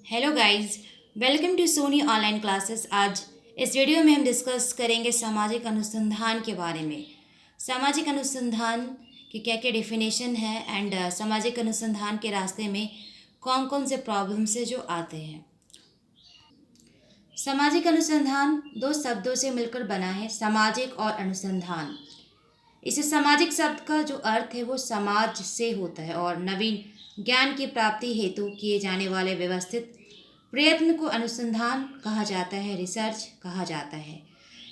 Hello guys, welcome to Soni online classes. आज इस video में हम डिस्कस करेंगे सामाजिक अनुसंधान के बारे में। सामाजिक अनुसंधान की क्या क्या डेफिनेशन है एंड सामाजिक अनुसंधान के रास्ते में कौन कौन से प्रॉब्लम्स है जो आते हैं। सामाजिक अनुसंधान दो शब्दों से मिलकर बना है, सामाजिक और अनुसंधान। इसे सामाजिक शब्द का जो अर्थ है वो समाज से होता है और नवीन ज्ञान की प्राप्ति हेतु किए जाने वाले व्यवस्थित प्रयत्न को अनुसंधान कहा जाता है, रिसर्च कहा जाता है।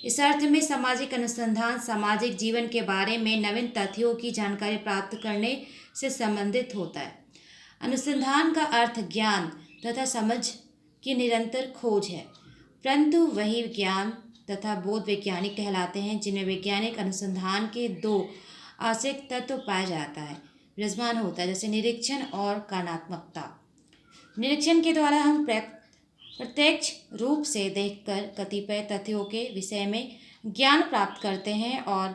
इस अर्थ में सामाजिक अनुसंधान सामाजिक जीवन के बारे में नवीन तथ्यों की जानकारी प्राप्त करने से संबंधित होता है। अनुसंधान का अर्थ ज्ञान तथा समझ की निरंतर खोज है, परंतु वही ज्ञान तथा बोध वैज्ञानिक कहलाते हैं जिन्हें वैज्ञानिक अनुसंधान के दो आवश्यक तत्व पाया जाता है, विराजमान होता है, जैसे निरीक्षण और कारणात्मकता। निरीक्षण के द्वारा हम प्रत्यक्ष रूप से देखकर कतिपय तथ्यों के विषय में ज्ञान प्राप्त करते हैं और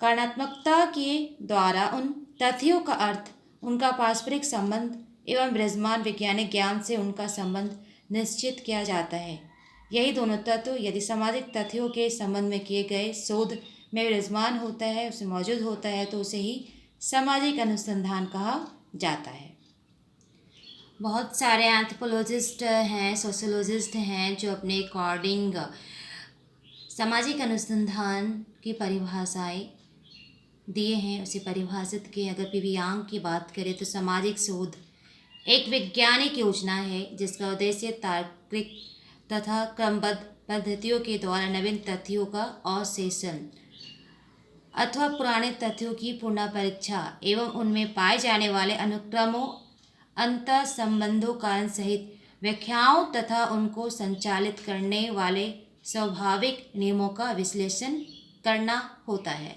कारणात्मकता के द्वारा उन तथ्यों का अर्थ, उनका पारस्परिक संबंध एवं विराजमान वैज्ञानिक ज्ञान से उनका संबंध निश्चित किया जाता है। यही दोनों तत्व यदि सामाजिक तथ्यों के संबंध में किए गए शोध में विराजमान होता है, उसे मौजूद होता है, तो उसे ही सामाजिक अनुसंधान कहा जाता है। बहुत सारे एंथ्रोपोलॉजिस्ट हैं, सोशियोलॉजिस्ट हैं जो अपने अकॉर्डिंग सामाजिक अनुसंधान की परिभाषाएं दिए हैं, उसे परिभाषित किए। अगर पी.वी. यांग की बात करें तो सामाजिक शोध एक वैज्ञानिक योजना है जिसका उद्देश्य तार्किक तथा क्रमबद्ध पद्धतियों के द्वारा नवीन तथ्यों का अवशेषण अथवा पुराने तथ्यों की पुनः परीक्षा एवं उनमें पाए जाने वाले अनुक्रमों, अंतर संबंधों, कारण सहित व्याख्याओं तथा उनको संचालित करने वाले स्वाभाविक नियमों का विश्लेषण करना होता है।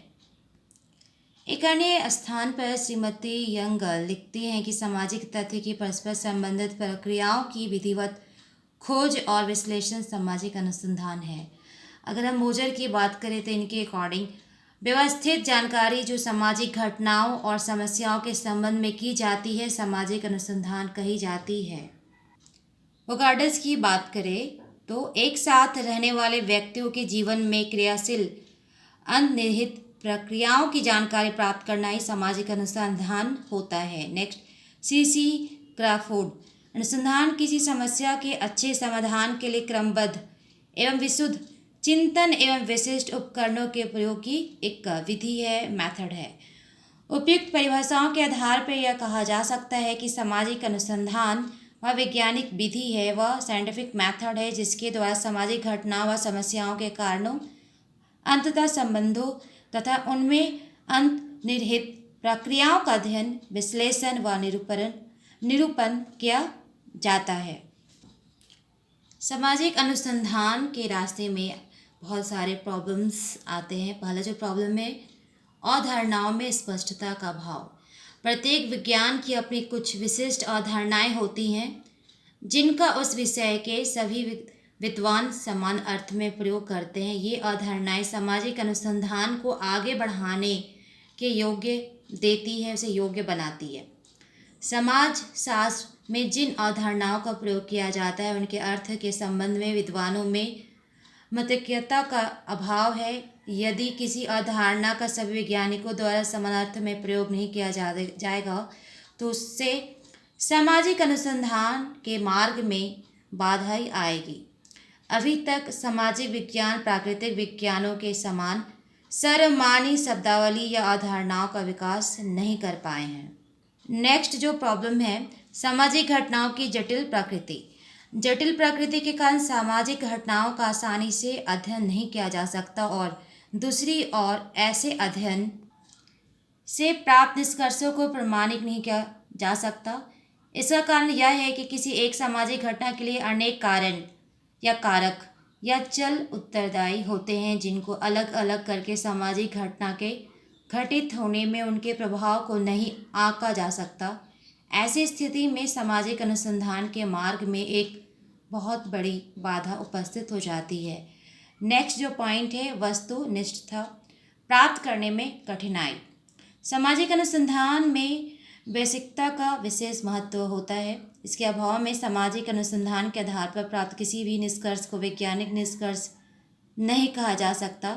एक अन्य स्थान पर श्रीमती यंग लिखती हैं कि सामाजिक तथ्य की परस्पर संबंधित प्रक्रियाओं की विधिवत खोज और विश्लेषण सामाजिक अनुसंधान है। अगर हम मोजर की बात करें तो इनके अकॉर्डिंग व्यवस्थित जानकारी जो सामाजिक घटनाओं और समस्याओं के संबंध में की जाती है सामाजिक अनुसंधान कही जाती है। वोगार्ड्स की बात करें तो एक साथ रहने वाले व्यक्तियों के जीवन में क्रियाशील अंतर्निहित प्रक्रियाओं की जानकारी प्राप्त करना ही सामाजिक अनुसंधान होता है। Next, C.C. क्रॉफोर्ड, अनुसंधान किसी समस्या के अच्छे समाधान के लिए क्रमबद्ध एवं विशुद्ध चिंतन एवं विशिष्ट उपकरणों के प्रयोग की एक विधि है, मेथड है। उपयुक्त परिभाषाओं के आधार पर यह कहा जा सकता है कि सामाजिक अनुसंधान वह वैज्ञानिक विधि है, वह साइंटिफिक मेथड है जिसके द्वारा सामाजिक घटनाओं व समस्याओं के कारणों, अंततः संबंधों तथा उनमें अंतर्निहित प्रक्रियाओं का अध्ययन, विश्लेषण व निरूपण किया जाता है। सामाजिक अनुसंधान के रास्ते में बहुत सारे प्रॉब्लम्स आते हैं। पहला जो प्रॉब्लम है, अवधारणाओं में स्पष्टता का अभाव। प्रत्येक विज्ञान की अपनी कुछ विशिष्ट अवधारणाएं होती हैं जिनका उस विषय के सभी विद्वान समान अर्थ में प्रयोग करते हैं। ये अवधारणाएं सामाजिक अनुसंधान को आगे बढ़ाने के योग्य देती है, उसे योग्य बनाती है। समाज शास्त्र में जिन अवधारणाओं का प्रयोग किया जाता है उनके अर्थ के संबंध में विद्वानों में मतैक्यता का अभाव है। यदि किसी अवधारणा का सभी वैज्ञानिकों द्वारा समान अर्थ में प्रयोग नहीं किया जाएगा तो उससे सामाजिक अनुसंधान के मार्ग में बाधा ही आएगी। अभी तक सामाजिक विज्ञान प्राकृतिक विज्ञानों के समान सर्वमान्य शब्दावली या अवधारणाओं का विकास नहीं कर पाए हैं। नेक्स्ट जो प्रॉब्लम है, सामाजिक घटनाओं की जटिल प्रकृति। जटिल प्रकृति के कारण सामाजिक घटनाओं का आसानी से अध्ययन नहीं किया जा सकता और दूसरी ओर ऐसे अध्ययन से प्राप्त निष्कर्षों को प्रमाणित नहीं किया जा सकता। इसका कारण यह है कि किसी एक सामाजिक घटना के लिए अनेक कारण या कारक या चल उत्तरदायी होते हैं जिनको अलग अलग करके सामाजिक घटना के घटित होने में उनके प्रभाव को नहीं आंका जा सकता। ऐसी स्थिति में सामाजिक अनुसंधान के मार्ग में एक बहुत बड़ी बाधा उपस्थित हो जाती है। नेक्स्ट जो पॉइंट है, वस्तुनिष्ठता प्राप्त करने में कठिनाई। सामाजिक अनुसंधान में बेसिकता का विशेष महत्व होता है। इसके अभाव में सामाजिक अनुसंधान के आधार पर प्राप्त किसी भी निष्कर्ष को वैज्ञानिक निष्कर्ष नहीं कहा जा सकता।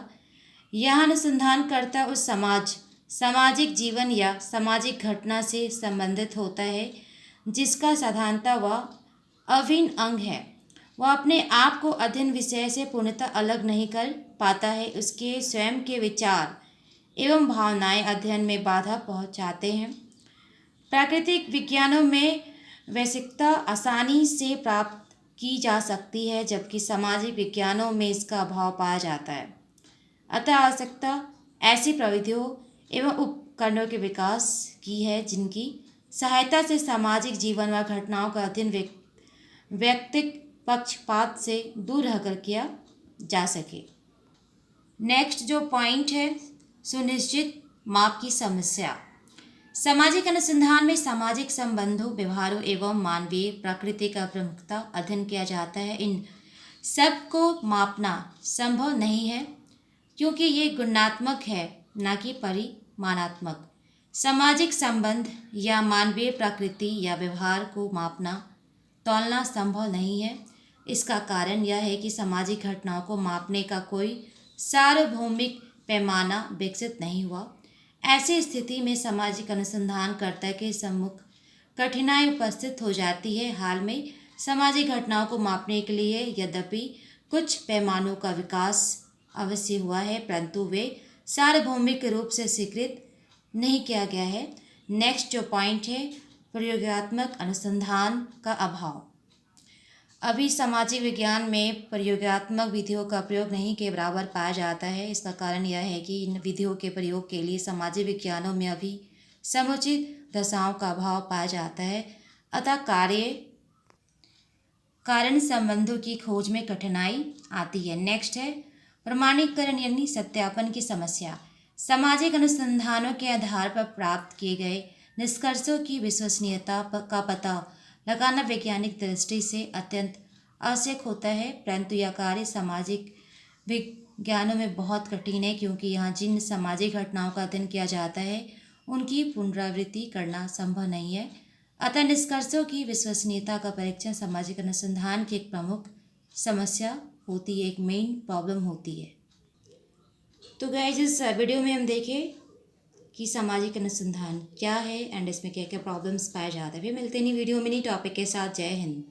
यह अनुसंधानकर्ता उस सामाजिक जीवन या सामाजिक घटना से संबंधित होता है जिसका साधारणतः वह अभिन्न अंग है। वह अपने आप को अध्ययन विषय से पूर्णतः अलग नहीं कर पाता है। उसके स्वयं के विचार एवं भावनाएं अध्ययन में बाधा पहुंचाते हैं। प्राकृतिक विज्ञानों में वैश्विकता आसानी से प्राप्त की जा सकती है, जबकि सामाजिक विज्ञानों में इसका अभाव पाया जाता है। अतः आवश्यकता ऐसी प्रविधियों एवं उपकरणों के विकास की है जिनकी सहायता से सामाजिक जीवन व घटनाओं का अध्ययन व्यक्तिगत पक्षपात से दूर रहकर किया जा सके। नेक्स्ट जो पॉइंट है, सुनिश्चित माप की समस्या। सामाजिक अनुसंधान में सामाजिक संबंधों, व्यवहारों एवं मानवीय प्रकृति का प्रमुखता अध्ययन किया जाता है। इन सब को मापना संभव नहीं है क्योंकि ये गुणात्मक है, न कि परिमाणात्मक। सामाजिक संबंध या मानवीय प्रकृति या व्यवहार को मापना, तौलना संभव नहीं है। इसका कारण यह है कि सामाजिक घटनाओं को मापने का कोई सार्वभौमिक पैमाना विकसित नहीं हुआ। ऐसी स्थिति में सामाजिक अनुसंधानकर्ता के सम्मुख कठिनाई उपस्थित हो जाती है। हाल में सामाजिक घटनाओं को मापने के लिए यद्यपि कुछ पैमानों का विकास अवश्य हुआ है, परंतु वे सार्वभौमिक रूप से स्वीकृत नहीं किया गया है। नेक्स्ट जो पॉइंट है, प्रयोगात्मक अनुसंधान का अभाव। अभी सामाजिक विज्ञान में प्रयोगात्मक विधियों का प्रयोग नहीं के बराबर पाया जाता है। इसका कारण यह है कि इन विधियों के प्रयोग के लिए सामाजिक विज्ञानों में अभी समुचित दशाओं का अभाव पाया जाता है। अतः कारण संबंधों की खोज में कठिनाई आती है। नेक्स्ट है प्रमाणीकरण यानी सत्यापन की समस्या। सामाजिक अनुसंधानों के आधार पर प्राप्त किए गए निष्कर्षों की विश्वसनीयता का पता लगाना वैज्ञानिक दृष्टि से अत्यंत आवश्यक होता है, परंतु यह कार्य सामाजिक विज्ञानों में बहुत कठिन है क्योंकि यहाँ जिन सामाजिक घटनाओं का अध्ययन किया जाता है उनकी पुनरावृत्ति करना संभव नहीं है। अतः निष्कर्षों की विश्वसनीयता का परीक्षण सामाजिक अनुसंधान की एक प्रमुख समस्या होती है, एक मेन प्रॉब्लम होती है। तो गाइस, इस वीडियो में हम देखें कि सामाजिक अनुसंधान क्या है एंड इसमें क्या क्या प्रॉब्लम्स पाए जाते हैं। फिर मिलते हैं नई वीडियो में नई टॉपिक के साथ। जय हिंद।